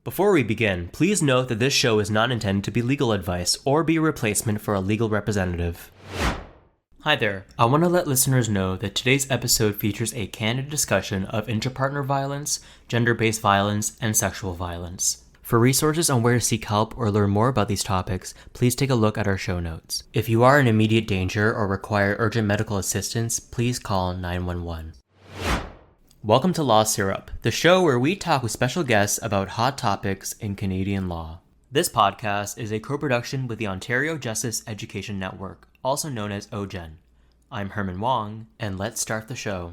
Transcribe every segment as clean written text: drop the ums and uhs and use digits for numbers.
Before we begin, please note that this show is not intended to be legal advice or be a replacement for a legal representative. Hi there. I want to let listeners know that today's episode features a candid discussion of interpartner violence, gender-based violence, and sexual violence. For resources on where to seek help or learn more about these topics, please take a look at our show notes. If you are in immediate danger or require urgent medical assistance, please call 911. Welcome to Law Syrup, the show where we talk with special guests about hot topics in Canadian law. This podcast is a co-production with the Ontario Justice Education Network, also known as OJEN. I'm Herman Wong, and let's start the show.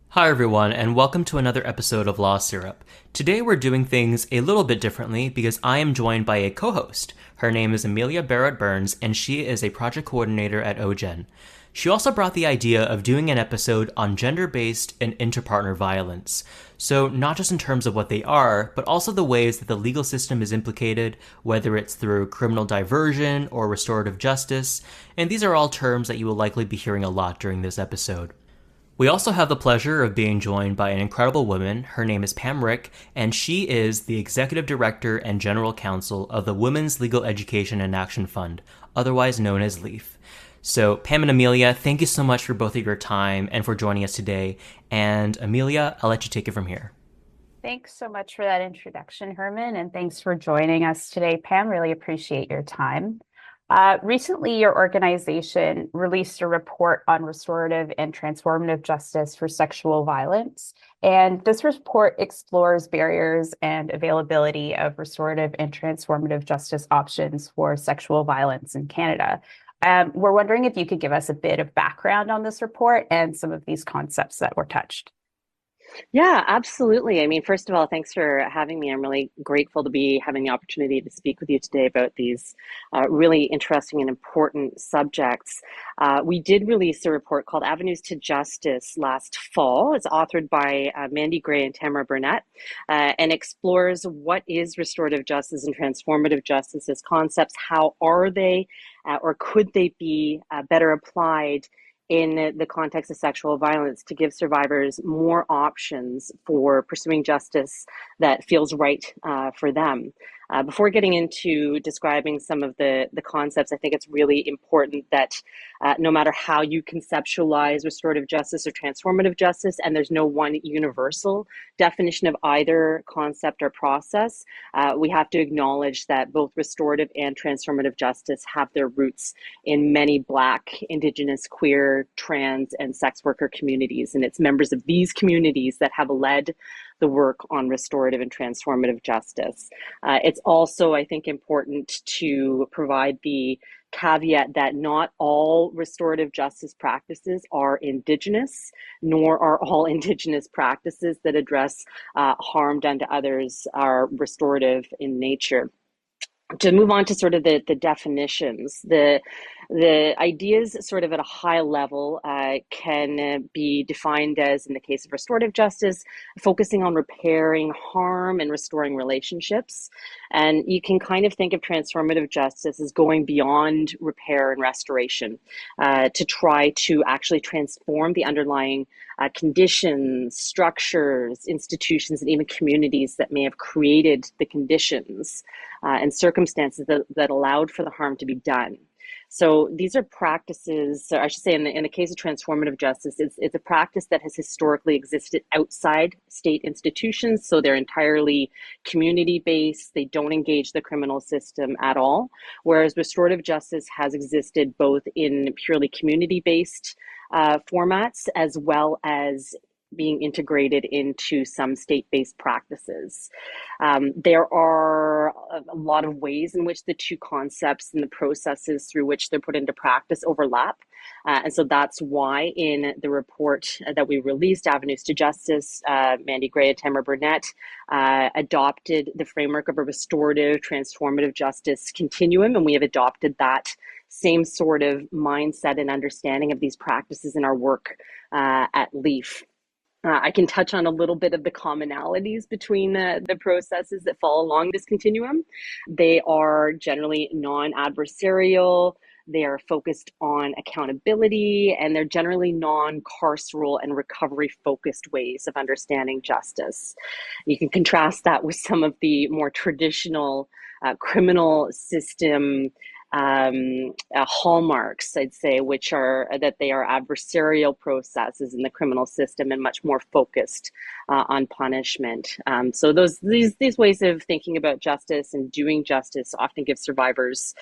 Hi everyone, and welcome to another episode of Law Syrup. Today we're doing things a little bit differently because I am joined by a co-host. Her name is Amelia Berot-Burns, and she is a project coordinator at OJEN. She also brought the idea of doing an episode on gender-based and interpartner violence. So not just in terms of what they are, but also the ways that the legal system is implicated, whether it's through criminal diversion or restorative justice, and these are all terms that you will likely be hearing a lot during this episode. We also have the pleasure of being joined by an incredible woman. Her name is Pam Hrick, and she is the Executive Director and General Counsel of the Women's Legal Education and Action Fund, otherwise known as LEAF. So Pam and Amelia, thank you so much for both of your time and for joining us today. And Amelia, I'll let you take it from here. Thanks so much for that introduction, Herman, and thanks for joining us today, Pam. Really appreciate your time. Recently, your organization released a report on restorative and transformative justice for sexual violence. And this report explores barriers and availability of restorative and transformative justice options for sexual violence in Canada. We're wondering if you could give us a bit of background on this report and some of these concepts that were touched. Yeah, absolutely. I mean, first of all, thanks for having me. I'm really grateful to be having the opportunity to speak with you today about these really interesting and important subjects. We did release a report called Avenues to Justice last fall. It's authored by Mandy Gray and Tamara Burnett and explores what is restorative justice and transformative justice as concepts. How are they or could they be better applied in the context of sexual violence to give survivors more options for pursuing justice that feels right for them. Before getting into describing some of the concepts, I think it's really important that no matter how you conceptualize restorative justice or transformative justice, and there's no one universal definition of either concept or process, we have to acknowledge that both restorative and transformative justice have their roots in many Black, Indigenous, queer, trans, and sex worker communities. And it's members of these communities that have led the work on restorative and transformative justice. It's also, I think, important to provide the caveat that not all restorative justice practices are Indigenous, nor are all Indigenous practices that address harm done to others are restorative in nature. To move on to sort of the definitions, the ideas sort of at a high level can be defined as, in the case of restorative justice, focusing on repairing harm and restoring relationships. And you can kind of think of transformative justice as going beyond repair and restoration to try to actually transform the underlying conditions, structures, institutions, and even communities that may have created the conditions and circumstances that allowed for the harm to be done. So these are practices, or I should say in the case of transformative justice, it's a practice that has historically existed outside state institutions. So they're entirely community-based. They don't engage the criminal system at all. Whereas restorative justice has existed both in purely community-based formats as well as being integrated into some state-based practices. There are a lot of ways in which the two concepts and the processes through which they're put into practice overlap. And so that's why in the report that we released, Avenues to Justice, Mandy Gray and Tamara Burnett adopted the framework of a restorative, transformative justice continuum, and we have adopted that same sort of mindset and understanding of these practices in our work at LEAF. I can touch on a little bit of the commonalities between the processes that fall along this continuum. They are generally non-adversarial, They are focused on accountability, and they're generally non-carceral and recovery-focused ways of understanding justice. You can contrast that with some of the more traditional criminal system hallmarks, I'd say, which are that they are adversarial processes in the criminal system and much more focused on punishment. So these ways of thinking about justice and doing justice often give survivors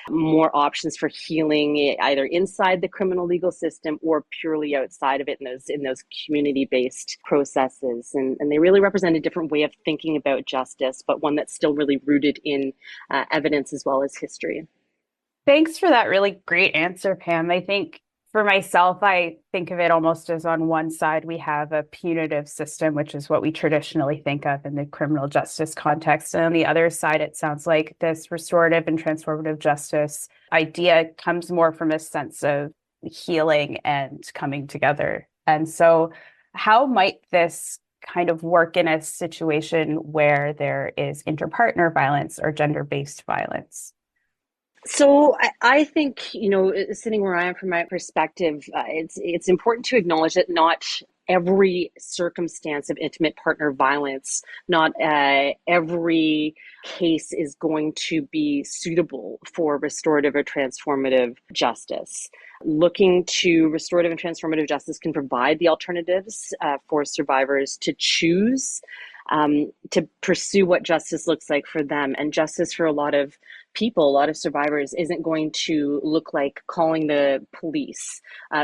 more options for healing, either inside the criminal legal system or purely outside of it in those community-based processes. And they really represent a different way of thinking about justice, but one that's still really rooted in evidence as well as history. Thanks for that really great answer, Pam. I think for myself, I think of it almost as on one side, we have a punitive system, which is what we traditionally think of in the criminal justice context. And on the other side, it sounds like this restorative and transformative justice idea comes more from a sense of healing and coming together. And so how might this kind of work in a situation where there is interpartner violence or gender-based violence? So I think, sitting where I am from my perspective, it's important to acknowledge that not every circumstance of intimate partner violence, not every case is going to be suitable for restorative or transformative justice. Looking to restorative and transformative justice can provide the alternatives for survivors to choose to pursue what justice looks like for them. And justice for a lot of people, a lot of survivors, isn't going to look like calling the police,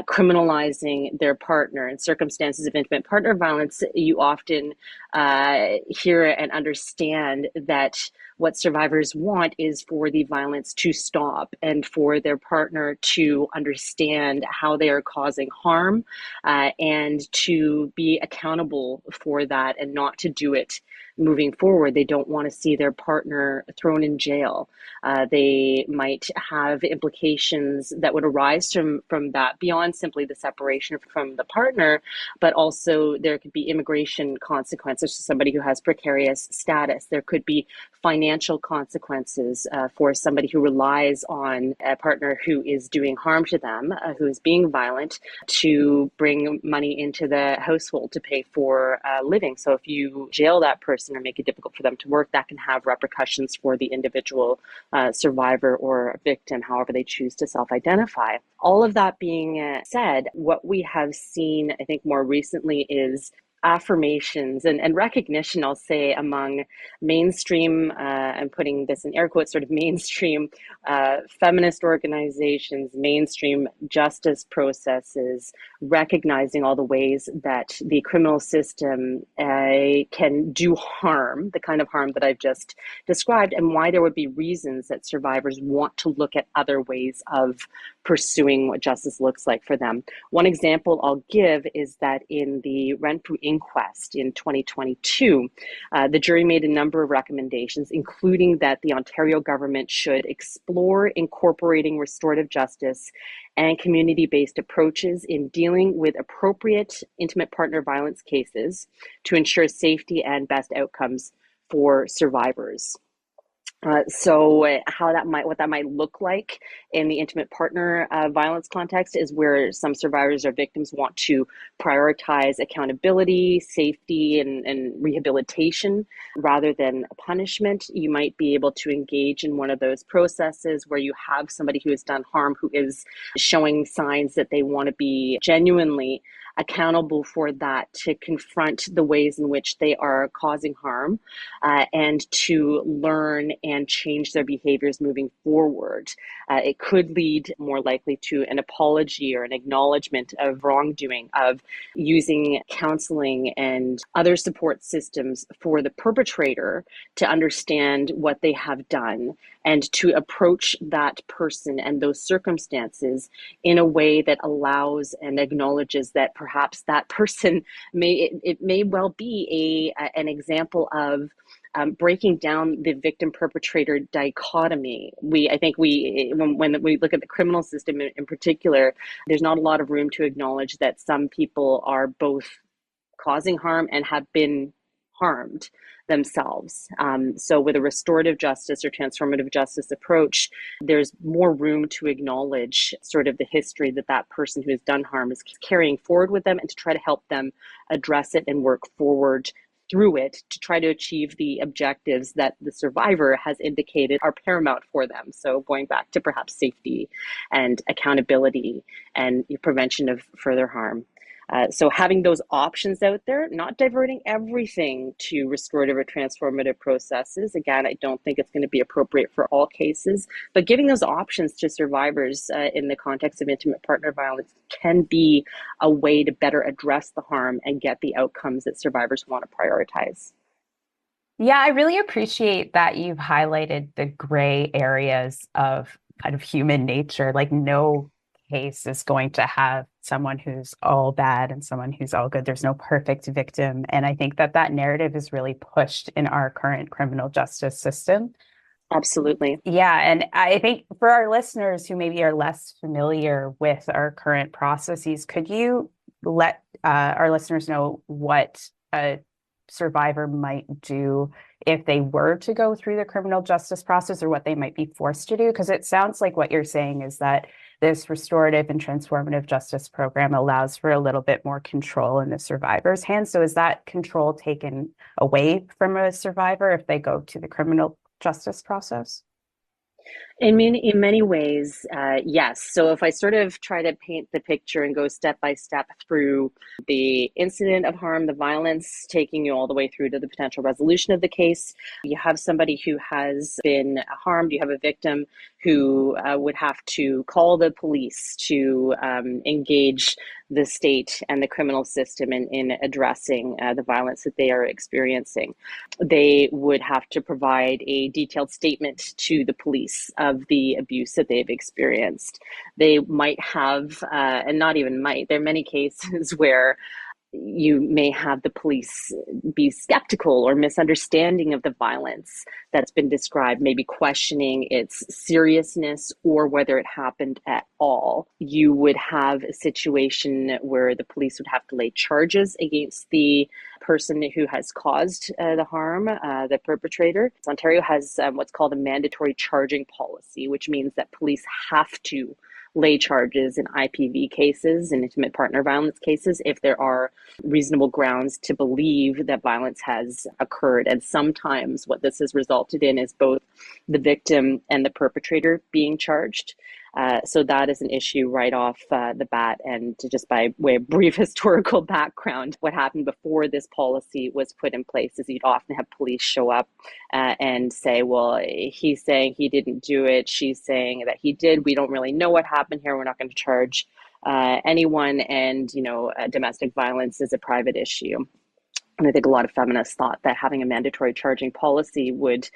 criminalizing their partner. In circumstances of intimate partner violence, you often hear and understand that what survivors want is for the violence to stop and for their partner to understand how they are causing harm and to be accountable for that and not to do it moving forward. They don't want to see their partner thrown in jail. They might have implications that would arise from that beyond simply the separation from the partner, but also there could be immigration consequences to somebody who has precarious status. There could be financial consequences for somebody who relies on a partner who is doing harm to them, who is being violent, to bring money into the household to pay for living. So if you jail that person or make it difficult for them to work, that can have repercussions for the individual survivor or victim, however they choose to self-identify. All of that being said, what we have seen, I think, more recently is affirmations and recognition, I'll say, among mainstream, I'm putting this in air quotes, sort of mainstream feminist organizations, mainstream justice processes, recognizing all the ways that the criminal system can do harm, the kind of harm that I've just described, and why there would be reasons that survivors want to look at other ways of pursuing what justice looks like for them. One example I'll give is that in the Renfrew inquest in 2022, the jury made a number of recommendations, including that the Ontario government should explore incorporating restorative justice and community-based approaches in dealing with appropriate intimate partner violence cases to ensure safety and best outcomes for survivors. So what that might look like in the intimate partner violence context is where some survivors or victims want to prioritize accountability, safety, and rehabilitation rather than punishment. You might be able to engage in one of those processes where you have somebody who has done harm, who is showing signs that they want to be genuinely accountable for that, to confront the ways in which they are causing harm and to learn and change their behaviors moving forward. It could lead more likely to an apology or an acknowledgement of wrongdoing, of using counseling and other support systems for the perpetrator to understand what they have done and to approach that person and those circumstances in a way that allows and acknowledges that perhaps that person may well be an example of breaking down the victim-perpetrator dichotomy. I think when we look at the criminal system in particular, there's not a lot of room to acknowledge that some people are both causing harm and have been harmed themselves. So with a restorative justice or transformative justice approach, there's more room to acknowledge sort of the history that that person who has done harm is carrying forward with them, and to try to help them address it and work forward through it to try to achieve the objectives that the survivor has indicated are paramount for them. So going back to perhaps safety and accountability and prevention of further harm. So having those options out there, not diverting everything to restorative or transformative processes. Again, I don't think it's going to be appropriate for all cases, but giving those options to survivors in the context of intimate partner violence can be a way to better address the harm and get the outcomes that survivors want to prioritize. Yeah, I really appreciate that you've highlighted the gray areas of kind of human nature. Like no case is going to have someone who's all bad and someone who's all good. There's no perfect victim. And I think that that narrative is really pushed in our current criminal justice system. Absolutely. Yeah. And I think for our listeners who maybe are less familiar with our current processes, could you let our listeners know what a survivor might do if they were to go through the criminal justice process, or what they might be forced to do? Because it sounds like what you're saying is that this restorative and transformative justice program allows for a little bit more control in the survivor's hands. So is that control taken away from a survivor if they go to the criminal justice process? In many ways, yes. So if I sort of try to paint the picture and go step by step through the incident of harm, the violence, taking you all the way through to the potential resolution of the case, you have somebody who has been harmed, you have a victim who would have to call the police to engage the state and the criminal system in addressing the violence that they are experiencing. They would have to provide a detailed statement to the police of the abuse that they've experienced. They might have, and not even might, there are many cases where you may have the police be skeptical or misunderstanding of the violence that's been described, maybe questioning its seriousness or whether it happened at all. You would have a situation where the police would have to lay charges against the person who has caused the harm, the perpetrator. Ontario has what's called a mandatory charging policy, which means that police have to lay charges in IPV cases, in intimate partner violence cases, if there are reasonable grounds to believe that violence has occurred. And sometimes what this has resulted in is both the victim and the perpetrator being charged. So that is an issue right off the bat. And just by way of brief historical background, what happened before this policy was put in place is you'd often have police show up and say, well, he's saying he didn't do it. She's saying that he did. We don't really know what happened here. We're not going to charge anyone. And, domestic violence is a private issue. And I think a lot of feminists thought that having a mandatory charging policy would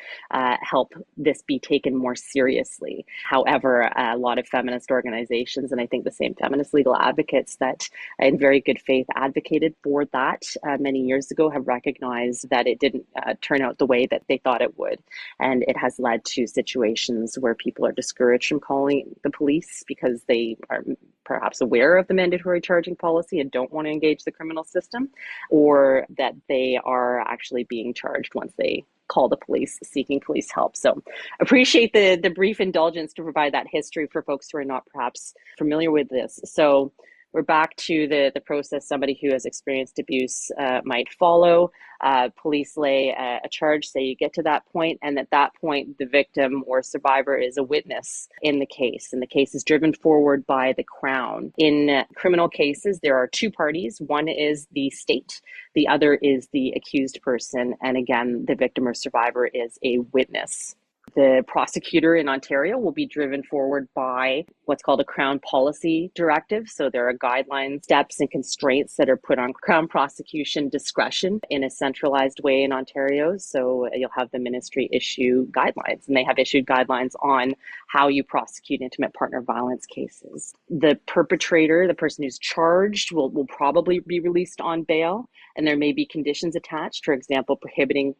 help this be taken more seriously. However, a lot of feminist organizations, and I think the same feminist legal advocates that in very good faith advocated for that many years ago, have recognized that it didn't turn out the way that they thought it would. And it has led to situations where people are discouraged from calling the police because they are perhaps aware of the mandatory charging policy and don't want to engage the criminal system, or that they are actually being charged once they call the police seeking police help. So appreciate the brief indulgence to provide that history for folks who are not perhaps familiar with this. So we're back to the process somebody who has experienced abuse might follow. Police lay a charge, say you get to that point, and at that point, the victim or survivor is a witness in the case, and the case is driven forward by the Crown. In criminal cases, there are two parties. One is the state, the other is the accused person, and again, the victim or survivor is a witness. The prosecutor in Ontario will be driven forward by what's called a Crown Policy Directive. So there are guidelines, steps, and constraints that are put on Crown prosecution discretion in a centralized way in Ontario. So you'll have the ministry issue guidelines, and they have issued guidelines on how you prosecute intimate partner violence cases. The perpetrator, the person who's charged, will probably be released on bail, and there may be conditions attached, for example, prohibiting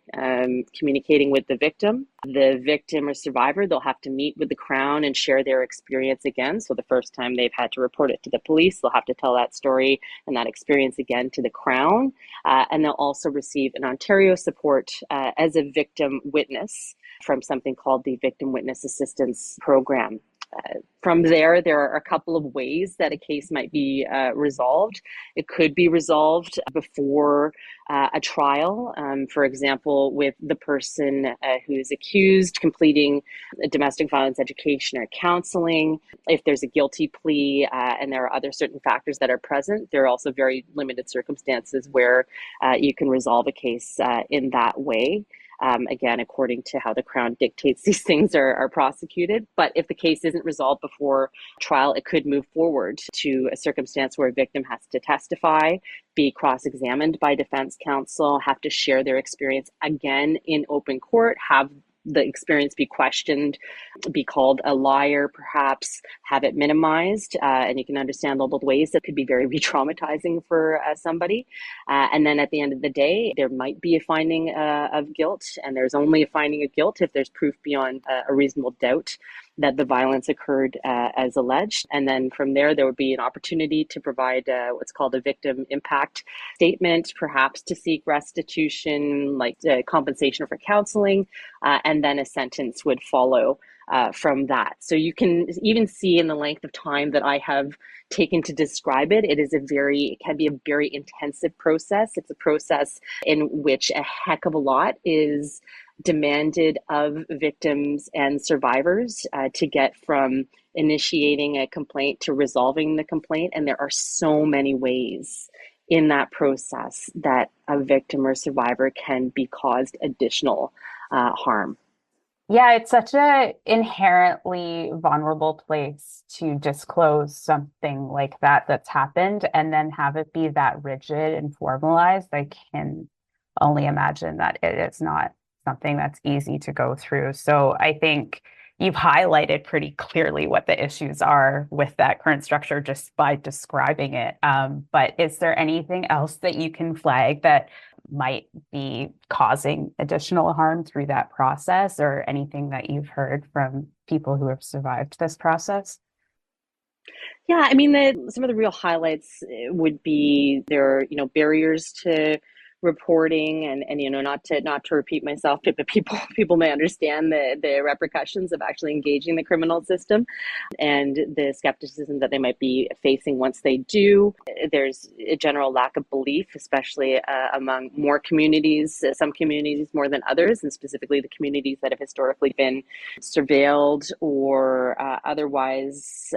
communicating with the victim. The victim or survivor, they'll have to meet with the Crown and share their experience again. So the first time they've had to report it to the police, they'll have to tell that story and that experience again to the Crown. And they'll also receive an Ontario support as a victim witness from something called the Victim Witness Assistance Program. From there are a couple of ways that a case might be resolved. It could be resolved before a trial, for example, with the person who is accused completing domestic violence education or counseling. If there's a guilty plea and there are other certain factors that are present, there are also very limited circumstances where you can resolve a case in that way. Again, according to how the Crown dictates these things are prosecuted. But if the case isn't resolved before trial, it could move forward to a circumstance where a victim has to testify, be cross-examined by defense counsel, have to share their experience again in open court, have the experience be questioned, be called a liar, perhaps have it minimized. And you can understand all the ways that could be very re-traumatizing for somebody. And then at the end of the day, there might be a finding of guilt, and there's only a finding of guilt if there's proof beyond a reasonable doubt that the violence occurred as alleged. And then from there would be an opportunity to provide what's called a victim impact statement, perhaps to seek restitution, like compensation for counseling, and then a sentence would follow from that. So you can even see in the length of time that I have taken to describe it, it can be a very intensive process. It's a process in which a heck of a lot is demanded of victims and survivors to get from initiating a complaint to resolving the complaint. And there are so many ways in that process that a victim or survivor can be caused additional harm. Yeah, it's such a inherently vulnerable place to disclose something like that that's happened and then have it be that rigid and formalized. I can only imagine that it is not something that's easy to go through. So I think you've highlighted pretty clearly what the issues are with that current structure just by describing it. But is there anything else that you can flag that might be causing additional harm through that process, or anything that you've heard from people who have survived this process? Yeah, I mean, some of the real highlights would be there are, barriers to reporting, and not to repeat myself, but people may understand the repercussions of actually engaging the criminal system and the skepticism that they might be facing once they do. There's a general lack of belief, especially among more communities, some communities more than others, and specifically the communities that have historically been surveilled or otherwise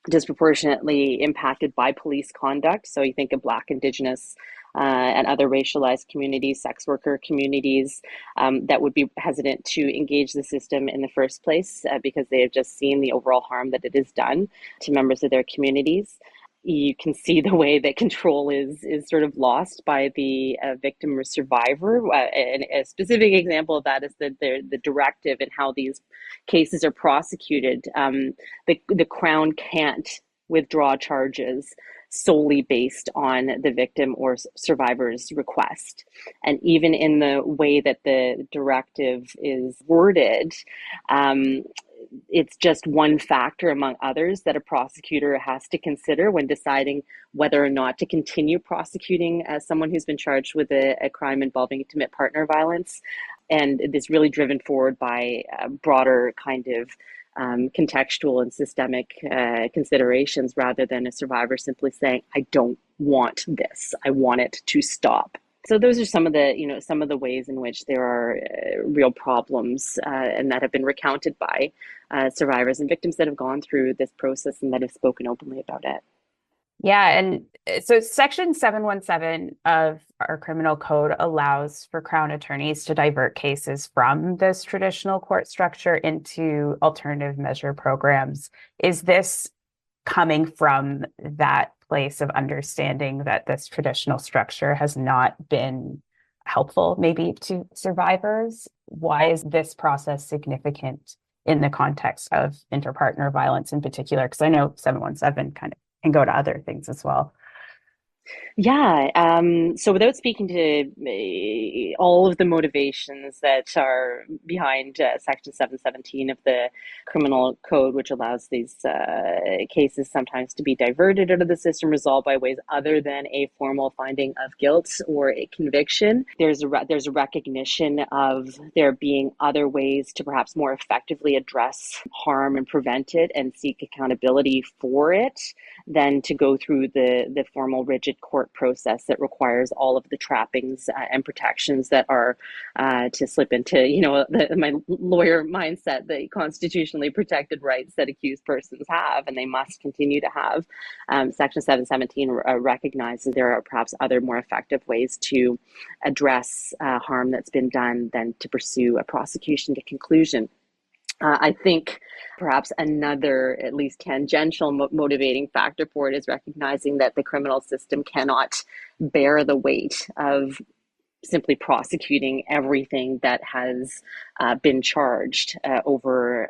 disproportionately impacted by police conduct. So you think of Black, Indigenous, and other racialized communities, sex worker communities that would be hesitant to engage the system in the first place because they have just seen the overall harm that it has done to members of their communities. You can see the way that control is sort of lost by the victim or survivor. And a specific example of that is the directive and how these cases are prosecuted. The Crown can't withdraw charges solely based on the victim or survivor's request. And even in the way that the directive is worded, it's just one factor among others that a prosecutor has to consider when deciding whether or not to continue prosecuting someone who's been charged with a crime involving intimate partner violence. And it's really driven forward by a broader kind of contextual and systemic considerations rather than a survivor simply saying, I don't want this, I want it to stop. So those are some of the ways in which there are real problems and that have been recounted by survivors and victims that have gone through this process and that have spoken openly about it. Yeah, and so Section 717 of our criminal code allows for Crown attorneys to divert cases from this traditional court structure into alternative measure programs. Is this coming from that place of understanding that this traditional structure has not been helpful maybe to survivors? Why is this process significant in the context of interpartner violence in particular? Because I know 717 kind of can go to other things as well. Yeah. So without speaking to all of the motivations that are behind Section 717 of the Criminal Code, which allows these cases sometimes to be diverted out of the system, resolved by ways other than a formal finding of guilt or a conviction, there's a recognition of there being other ways to perhaps more effectively address harm and prevent it and seek accountability for it than to go through the formal rigid court process that requires all of the trappings and protections that are to slip into, my lawyer mindset, the constitutionally protected rights that accused persons have, and they must continue to have. Section 717 recognizes there are perhaps other more effective ways to address harm that's been done than to pursue a prosecution to conclusion. I think perhaps another, at least tangential motivating factor for it is recognizing that the criminal system cannot bear the weight of simply prosecuting everything that has been charged over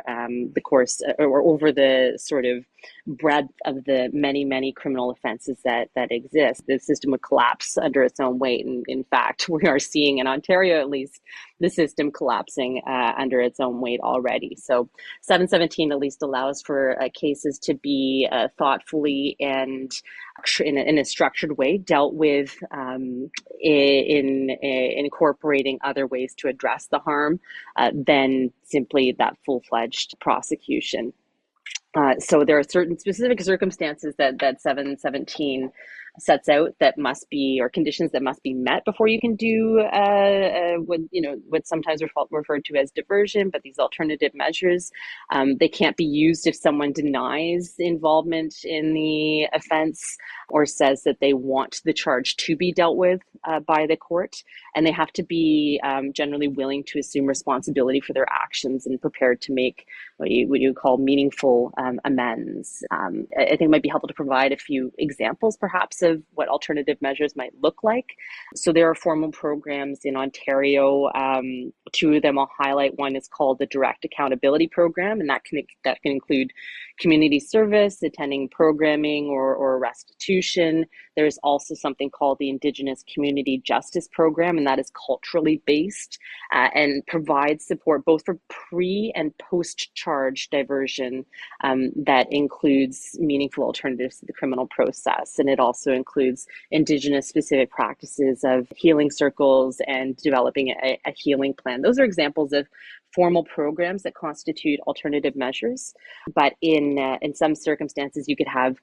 the course or over the sort of breadth of the many criminal offenses that exist. The system would collapse under its own weight. And in fact, we are seeing in Ontario, at least, the system collapsing under its own weight already. So 717 at least allows for cases to be thoughtfully and in a structured way dealt with in incorporating other ways to address the harm than simply that full-fledged prosecution. So there are certain specific circumstances that 717 sets out that must be, or conditions that must be met before you can do what's sometimes referred to as diversion, but these alternative measures, they can't be used if someone denies involvement in the offense or says that they want the charge to be dealt with by the court, and they have to be generally willing to assume responsibility for their actions and prepared to make what you call meaningful amends. I think it might be helpful to provide a few examples, perhaps, of what alternative measures might look like. So there are formal programs in Ontario. Two of them I'll highlight. One is called the Direct Accountability Program, and that can include community service, attending programming, or restitution. There's also something called the Indigenous Community Justice Program, and that is culturally based and provides support both for pre and post-charge diversion that includes meaningful alternatives to the criminal process. And it also includes Indigenous specific practices of healing circles and developing a healing plan. Those are examples of formal programs that constitute alternative measures. But in some circumstances, you could have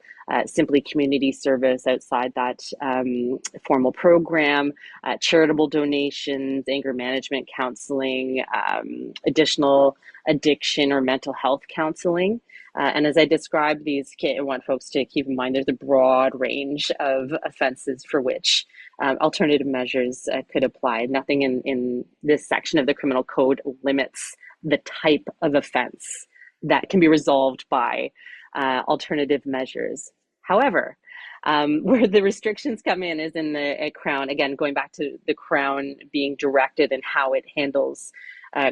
simply community service outside that formal program, charitable donations, anger management counseling, additional addiction or mental health counseling. And as I describe these, I want folks to keep in mind there's a broad range of offenses for which alternative measures could apply. Nothing in this section of the criminal code limits the type of offense that can be resolved by alternative measures. However, where the restrictions come in is in the Crown, again, going back to the Crown being directed and how it handles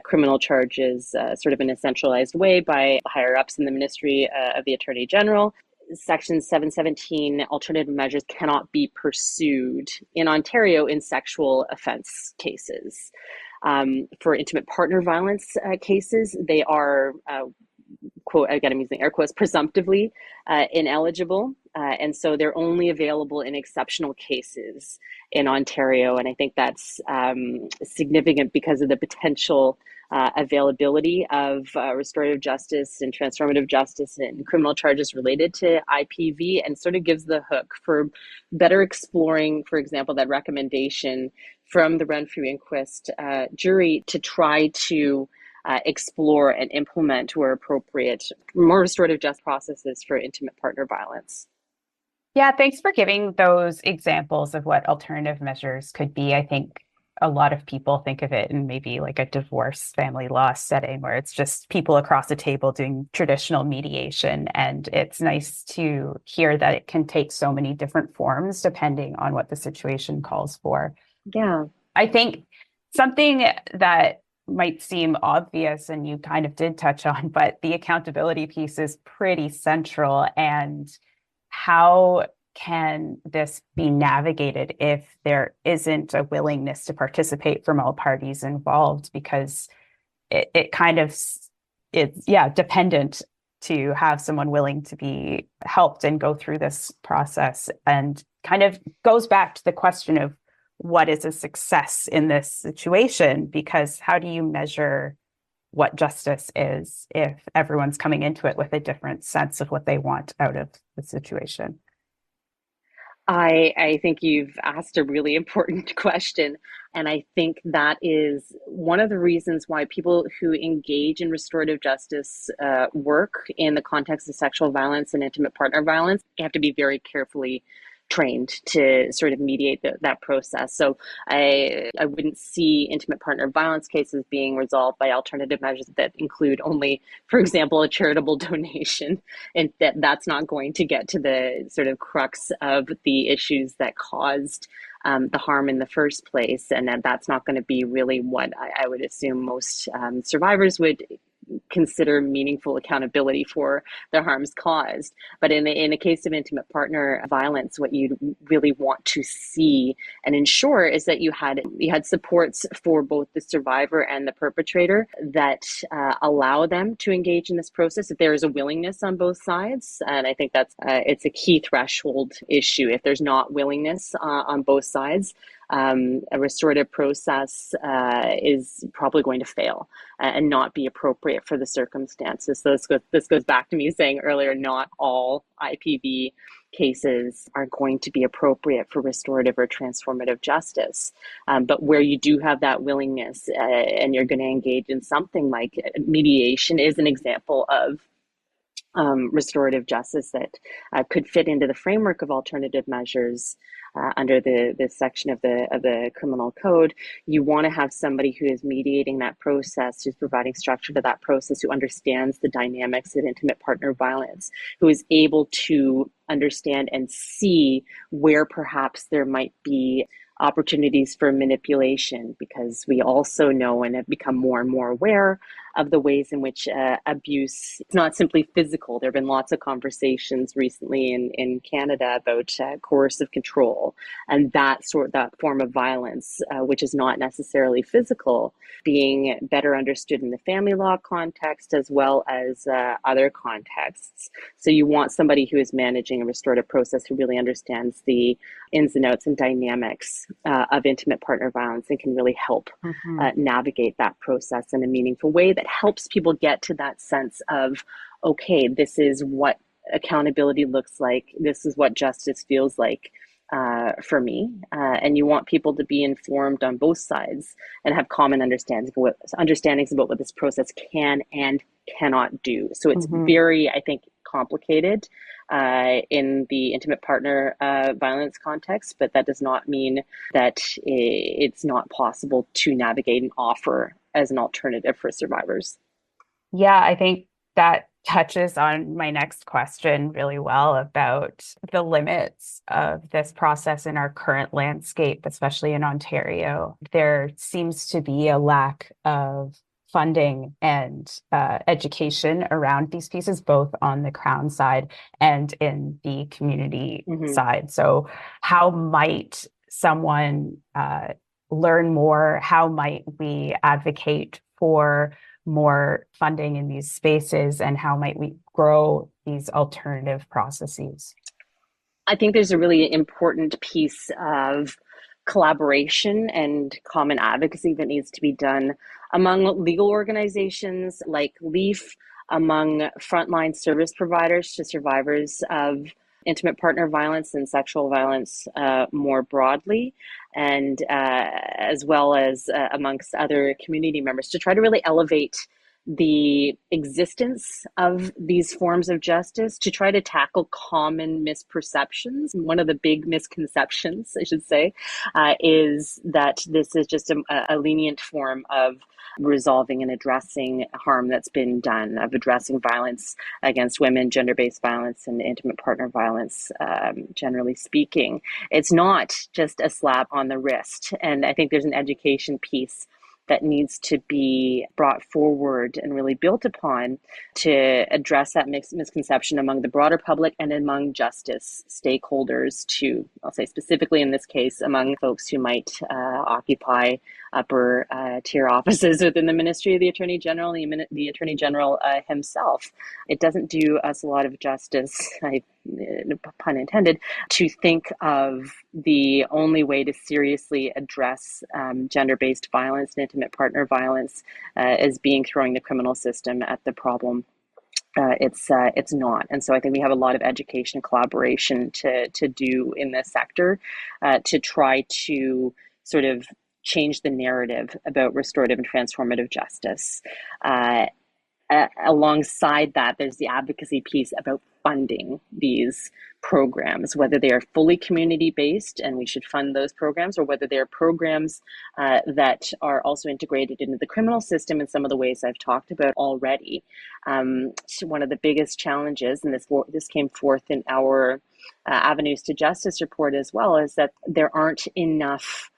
criminal charges sort of in a centralized way by higher ups in the Ministry of the Attorney General. Section 717 alternative measures cannot be pursued in Ontario in sexual offense cases. For intimate partner violence cases, they are, quote, again, I'm using air quotes, presumptively ineligible. And so they're only available in exceptional cases in Ontario. And I think that's significant because of the potential availability of restorative justice and transformative justice and criminal charges related to IPV, and sort of gives the hook for better exploring, for example, that recommendation from the Renfrew Inquest jury to try to explore and implement, where appropriate, more restorative justice processes for intimate partner violence. Yeah, thanks for giving those examples of what alternative measures could be. I think a lot of people think of it in maybe like a divorce family law setting where it's just people across a table doing traditional mediation. And it's nice to hear that it can take so many different forms depending on what the situation calls for. Yeah. I think something that might seem obvious and you kind of did touch on, but the accountability piece is pretty central. And how can this be navigated if there isn't a willingness to participate from all parties involved? Because it kind of it's dependent to have someone willing to be helped and go through this process, and kind of goes back to the question of what is a success in this situation, because how do you measure what justice is if everyone's coming into it with a different sense of what they want out of the situation? I think you've asked a really important question. And I think that is one of the reasons why people who engage in restorative justice work in the context of sexual violence and intimate partner violence have to be very carefully trained to sort of mediate that process. So I wouldn't see intimate partner violence cases being resolved by alternative measures that include only, for example, a charitable donation, and that's not going to get to the sort of crux of the issues that caused the harm in the first place. And that's not going to be really what I would assume most survivors would consider meaningful accountability for the harms caused. But in the case of intimate partner violence, what you really want to see and ensure is that you had supports for both the survivor and the perpetrator that allow them to engage in this process, if there is a willingness on both sides. And I think that's it's a key threshold issue. If there's not willingness on both sides, a restorative process is probably going to fail and not be appropriate for the circumstances. So this goes back to me saying earlier, not all IPV cases are going to be appropriate for restorative or transformative justice. But where you do have that willingness and you're going to engage in something like mediation is an example of restorative justice that could fit into the framework of alternative measures under the section of the criminal code. You want to have somebody who is mediating that process, who's providing structure to that process, who understands the dynamics of intimate partner violence, who is able to understand and see where perhaps there might be opportunities for manipulation, because we also know and have become more and more aware of the ways in which abuse, it's not simply physical. There have been lots of conversations recently in Canada about coercive control and that form of violence, which is not necessarily physical, being better understood in the family law context as well as other contexts. So you want somebody who is managing a restorative process who really understands the ins and outs and dynamics of intimate partner violence and can really help navigate that process in a meaningful way that helps people get to that sense of, okay, this is what accountability looks like. This is what justice feels like for me. And you want people to be informed on both sides and have common understandings about what this process can and cannot do. So it's very, I think, complicated in the intimate partner violence context, but that does not mean that it's not possible to navigate and offer as an alternative for survivors. Yeah, I think that touches on my next question really well about the limits of this process in our current landscape, especially in Ontario. There seems to be a lack of funding and education around these pieces, both on the Crown side and in the community side. So how might someone learn more? How might we advocate for more funding in these spaces, and how might we grow these alternative processes? I think there's a really important piece of collaboration and common advocacy that needs to be done among legal organizations like LEAF, among frontline service providers to survivors of intimate partner violence and sexual violence more broadly, and as well as amongst other community members, to try to really elevate the existence of these forms of justice, to try to tackle common misperceptions. One of the big misconceptions, I should say, is that this is just a lenient form of resolving and addressing harm that's been done, of addressing violence against women, gender-based violence, and intimate partner violence, generally speaking. It's not just a slap on the wrist. And I think there's an education piece that needs to be brought forward and really built upon to address that misconception among the broader public and among justice stakeholders to, I'll say specifically in this case, among folks who might occupy upper tier offices within the Ministry of the Attorney General, the Attorney General himself. It doesn't do us a lot of justice, pun intended, to think of the only way to seriously address gender-based violence and intimate partner violence as being throwing the criminal system at the problem. It's not. And so I think we have a lot of education collaboration to do in this sector to try to sort of change the narrative about restorative and transformative justice. Alongside that, there's the advocacy piece about funding these programs, whether they are fully community-based, and we should fund those programs, or whether they're programs that are also integrated into the criminal system in some of the ways I've talked about already. So one of the biggest challenges, and this came forth in our Avenues to Justice report as well, is that there aren't enough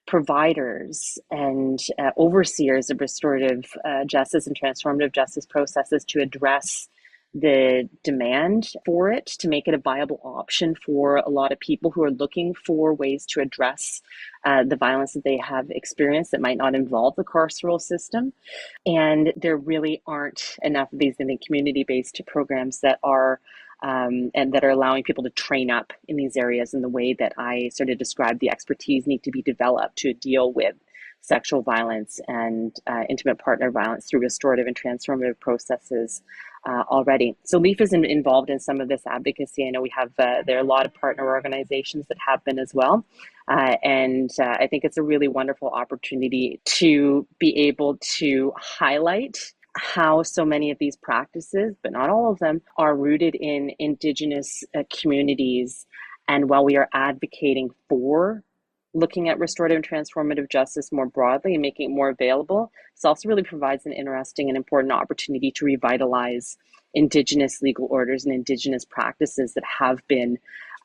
providers and overseers of restorative justice and transformative justice processes to address the demand for it, to make it a viable option for a lot of people who are looking for ways to address the violence that they have experienced that might not involve the carceral system. And there really aren't enough of these community-based programs that are and that are allowing people to train up in these areas in the way that I sort of described. The expertise need to be developed to deal with sexual violence and intimate partner violence through restorative and transformative processes already. So LEAF is involved in some of this advocacy. I know we have, there are a lot of partner organizations that have been as well. And I think it's a really wonderful opportunity to be able to highlight how so many of these practices, but not all of them, are rooted in Indigenous communities. And while we are advocating for looking at restorative and transformative justice more broadly and making it more available, this also really provides an interesting and important opportunity to revitalize Indigenous legal orders and Indigenous practices that have been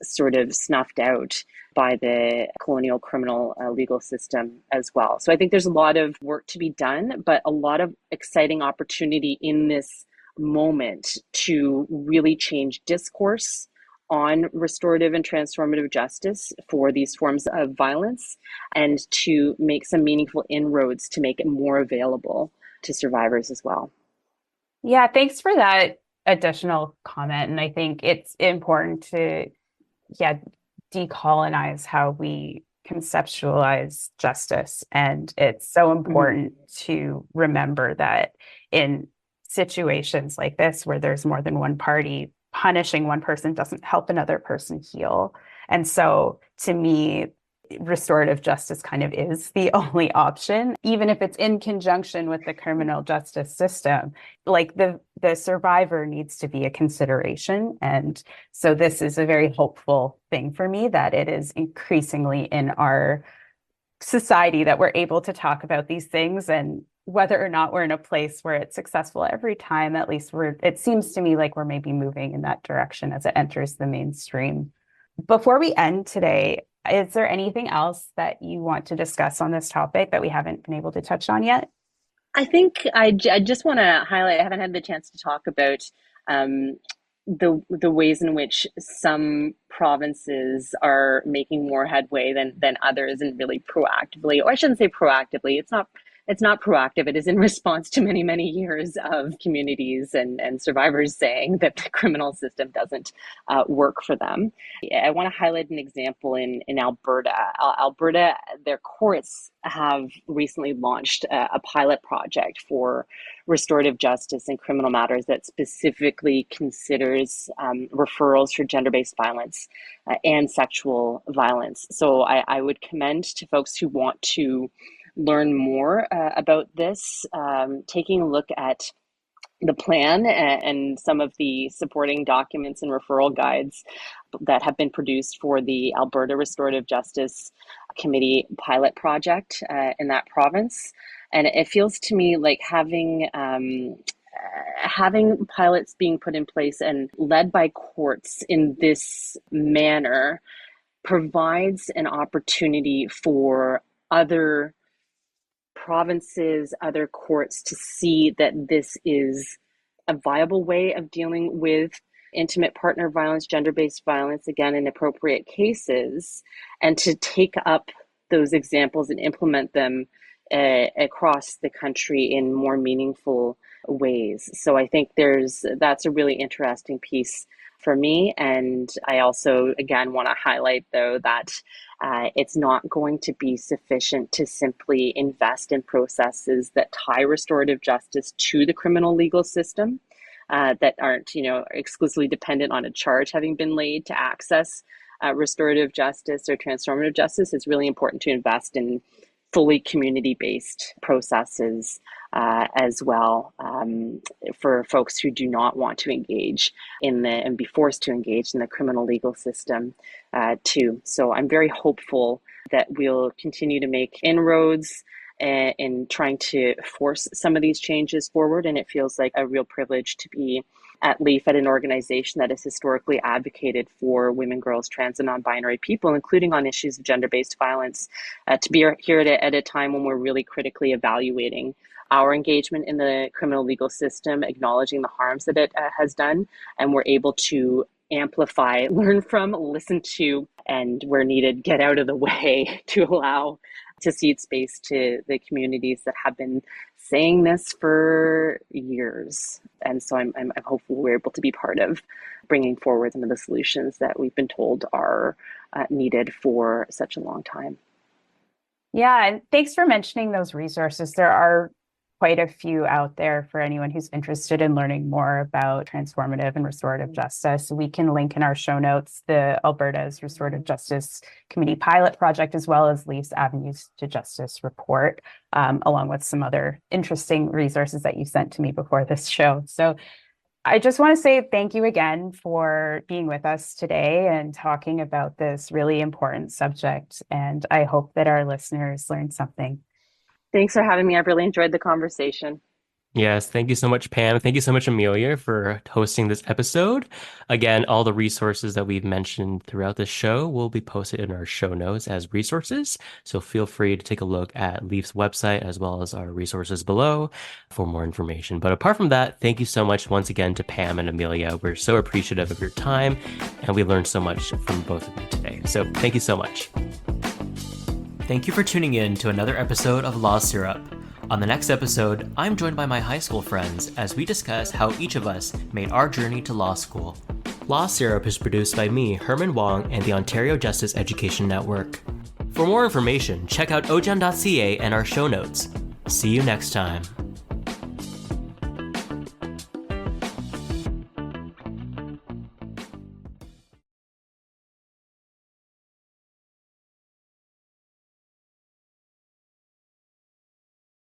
sort of snuffed out by the colonial criminal legal system as well. So I think there's a lot of work to be done, but a lot of exciting opportunity in this moment to really change discourse on restorative and transformative justice for these forms of violence and to make some meaningful inroads to make it more available to survivors as well. Yeah, thanks for that additional comment. And I think it's important to decolonize how we conceptualize justice. And it's so important to remember that in situations like this, where there's more than one party, punishing one person doesn't help another person heal. And so to me, restorative justice kind of is the only option, even if it's in conjunction with the criminal justice system. Like the survivor needs to be a consideration. And so this is a very hopeful thing for me, that it is increasingly in our society that we're able to talk about these things. And whether or not we're in a place where it's successful every time, at least it seems to me like we're maybe moving in that direction as it enters the mainstream. Before we end today, is there anything else that you want to discuss on this topic that we haven't been able to touch on yet? I think I just want to highlight, I haven't had the chance to talk about the ways in which some provinces are making more headway than others, and really proactively, or I shouldn't say proactively, it's not proactive. It is in response to many, many years of communities and survivors saying that the criminal system doesn't work for them. I want to highlight an example in Alberta. Alberta, their courts have recently launched a pilot project for restorative justice in criminal matters that specifically considers referrals for gender-based violence and sexual violence. So I would commend to folks who want to learn more about this, taking a look at the plan and some of the supporting documents and referral guides that have been produced for the Alberta Restorative Justice Committee pilot project in that province. And it feels to me like having pilots being put in place and led by courts in this manner provides an opportunity for other provinces, other courts to see that this is a viable way of dealing with intimate partner violence, gender-based violence, again, in appropriate cases, and to take up those examples and implement them across the country in more meaningful ways. So I think that's a really interesting piece for me. And I also, again, want to highlight, though, that it's not going to be sufficient to simply invest in processes that tie restorative justice to the criminal legal system, that aren't, exclusively dependent on a charge having been laid to access restorative justice or transformative justice. It's really important to invest in fully community-based processes as well, for folks who do not want to engage and be forced to engage in the criminal legal system too. So I'm very hopeful that we'll continue to make inroads in trying to force some of these changes forward. And it feels like a real privilege to be at LEAF, at an organization that has historically advocated for women, girls, trans, and non-binary people, including on issues of gender-based violence, to be here at a time when we're really critically evaluating our engagement in the criminal legal system, acknowledging the harms that it has done, and we're able to amplify, learn from, listen to, and where needed, get out of the way to allow to cede space to the communities that have been saying this for years. And so I'm hopeful we're able to be part of bringing forward some of the solutions that we've been told are needed for such a long time. Yeah, and thanks for mentioning those resources. There are quite a few out there for anyone who's interested in learning more about transformative and restorative justice. We can link in our show notes the Alberta's Restorative Justice Committee pilot project, as well as LEAF's Avenues to Justice report, along with some other interesting resources that you sent to me before this show. So I just want to say thank you again for being with us today and talking about this really important subject. And I hope that our listeners learned something. Thanks for having me. I've really enjoyed the conversation. Yes, thank you so much, Pam. Thank you so much, Amelia, for hosting this episode. Again, all the resources that we've mentioned throughout this show will be posted in our show notes as resources. So feel free to take a look at LEAF's website as well as our resources below for more information. But apart from that, thank you so much once again to Pam and Amelia. We're so appreciative of your time, and we learned so much from both of you today. So thank you so much. Thank you for tuning in to another episode of Law Syrup. On the next episode, I'm joined by my high school friends as we discuss how each of us made our journey to law school. Law Syrup is produced by me, Herman Wong, and the Ontario Justice Education Network. For more information, check out OJEN.ca and our show notes. See you next time.